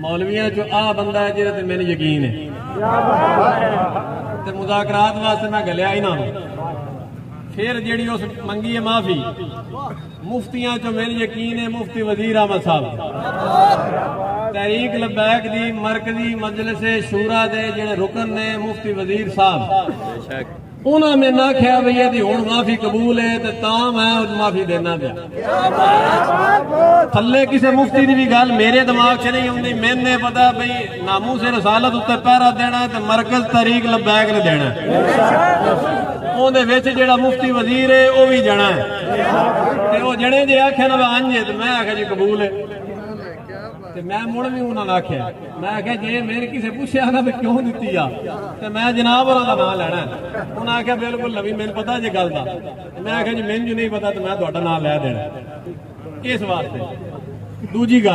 मौलवियां चो आ बंदा है जिहदे ते मैनूं यकीन है ते मुज़ाकरात वास्ते मैं गलिया इन्हां नूं फिर जिहड़ी उस मंगी है माफ़ी मुफ्तियां चो मैनूं यकीन है मुफ्ती वज़ीर अहमद साहब तहरीक लबैक दी मरकजी मजलिस शूरा दे जिहड़े रुकन ने मुफ्ती वज़ीर साहब उन्होंने मैंने आख्या भी यदि हुण माफी कबूल है तो मैं माफी देना पिया थले किसी मुफ्ती की भी गल मेरे दिमाग च नहीं आती मैंने पता बई नामू से रसालत उत्ते पहरा देना तो मरकज तहरीक लबैक ने देना उहदे विच जिहड़ा मुफ्ती वजीर है वह भी जाना है ते ओह जने जे आख्या ना अंज है तो मैं आख्या जी कबूल है ते मैं मुड़ भी उन्होंने आख्या मैं आख्या जे मेरे किसी पूछया ना भी क्यों दी आ ते मैं जनाब होरां दा नाम लैना उन्हें आख्या बिल्कुल नवी मैनूं पता जे गल दा मैं आख्या जी मैनूं नहीं पता तो मैं तुहाडा नाम लै देना इस वास्ते दूजी गल